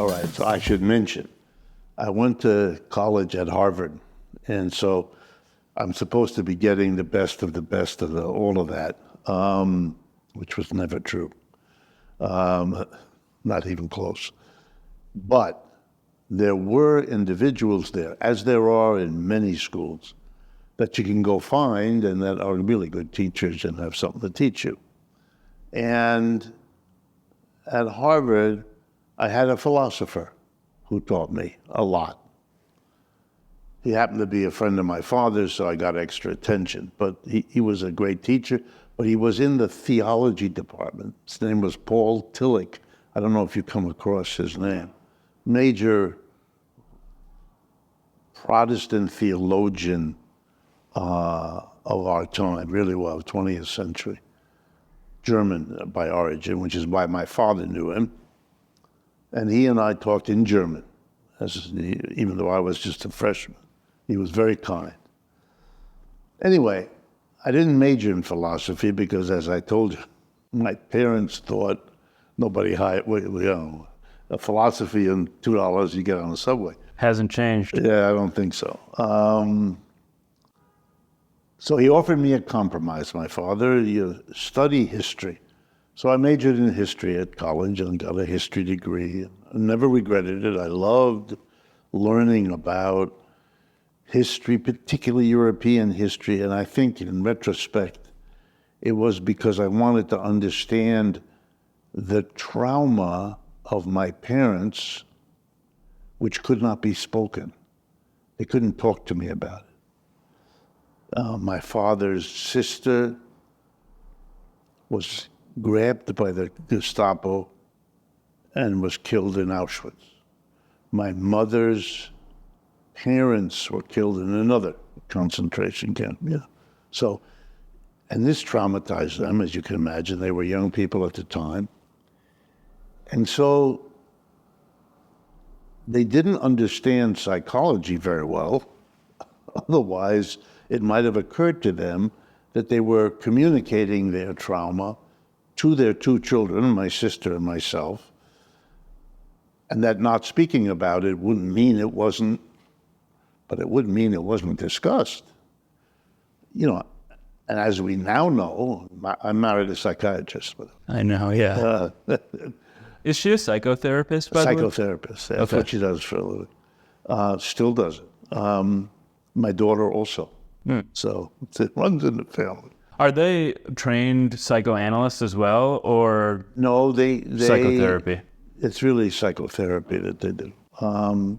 All right, so I should mention, I went to college at Harvard, and so I'm supposed to be getting the best of all of that, which was never true, not even close. But there were individuals there, as there are in many schools, that you can go find and that are really good teachers and have something to teach you. And at Harvard, I had a philosopher who taught me a lot. He happened to be a friend of my father's, so I got extra attention. But he was a great teacher, but he was in the theology department. His name was Paul Tillich. I don't know if you come across his name. Major Protestant theologian of our time, really well, 20th century. German by origin, which is why my father knew him. And he and I talked in German, even though I was just a freshman. He was very kind. Anyway, I didn't major in philosophy because, as I told you, my parents thought nobody hired, a philosophy and $2 you get on the subway. Hasn't changed. Yeah, I don't think so. So he offered me a compromise, my father, you study history. So I majored in history at college and got a history degree. I never regretted it. I loved learning about history, particularly European history. And I think in retrospect, it was because I wanted to understand the trauma of my parents, which could not be spoken. They couldn't talk to me about it. My father's sister was grabbed by the Gestapo and was killed in Auschwitz. My mother's parents were killed in another concentration camp. Yeah. So, and this traumatized them, as you can imagine. They were young people at the time. And so they didn't understand psychology very well. Otherwise, it might have occurred to them that they were communicating their trauma to their two children, my sister and myself, and that not speaking about it wouldn't mean it wasn't, but it would mean it wasn't discussed. You know, and as we now know, I married a psychiatrist. I know, yeah. Is she a psychotherapist, by the way? Psychotherapist. That's what she does for a living. Still does it. My daughter also. So it runs in the family. Are they trained psychoanalysts as well, or no? They psychotherapy? It's really psychotherapy that they do. I mean,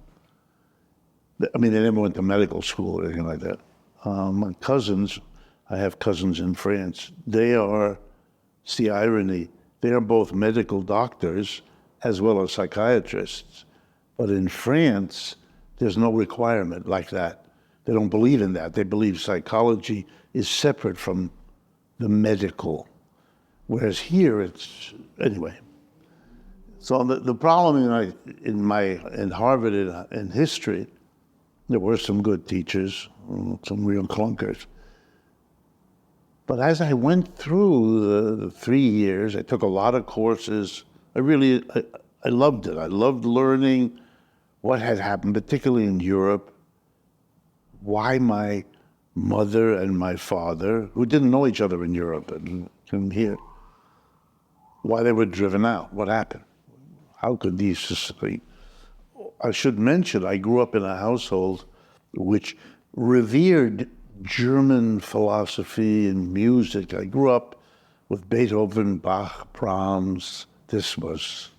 they never went to medical school or anything like that. My cousins, I have cousins in France. They are, it's the irony, they are both medical doctors as well as psychiatrists. But in France, there's no requirement like that. They don't believe in that. They believe psychology is separate from the medical. Whereas here it's, anyway. So the problem in Harvard in history, there were some good teachers, some real clunkers. But as I went through the 3 years, I took a lot of courses. I loved it. I loved learning what had happened, particularly in Europe, why my mother and my father, who didn't know each other in Europe and came here, why they were driven out, what happened. How could these, I should mention, I grew up in a household which revered German philosophy and music. I grew up with Beethoven, Bach, Brahms. This was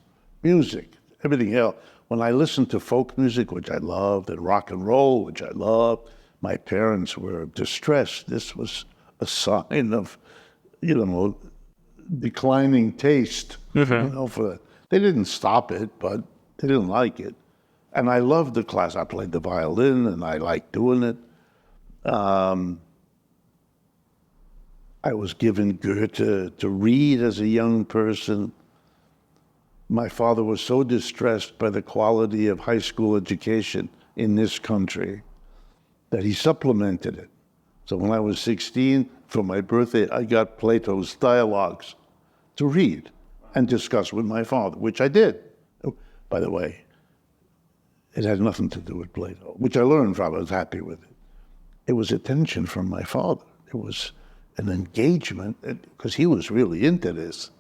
music. Everything else. When I listened to folk music, which I loved, and rock and roll, which I loved, my parents were distressed. This was a sign of, declining taste. Mm-hmm. They didn't stop it, but they didn't like it. And I loved the class. I played the violin, and I liked doing it. I was given Goethe to read as a young person. My father was so distressed by the quality of high school education in this country that he supplemented it. So when I was 16, for my birthday, I got Plato's Dialogues to read and discuss with my father, which I did. By the way, It had nothing to do with Plato, which I learned from. I was happy with it. It was attention from my father. It was an engagement, because he was really into this.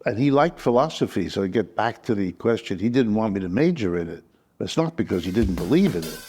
And he liked philosophy, so I get back to the question, he didn't want me to major in it. It's not because he didn't believe in it.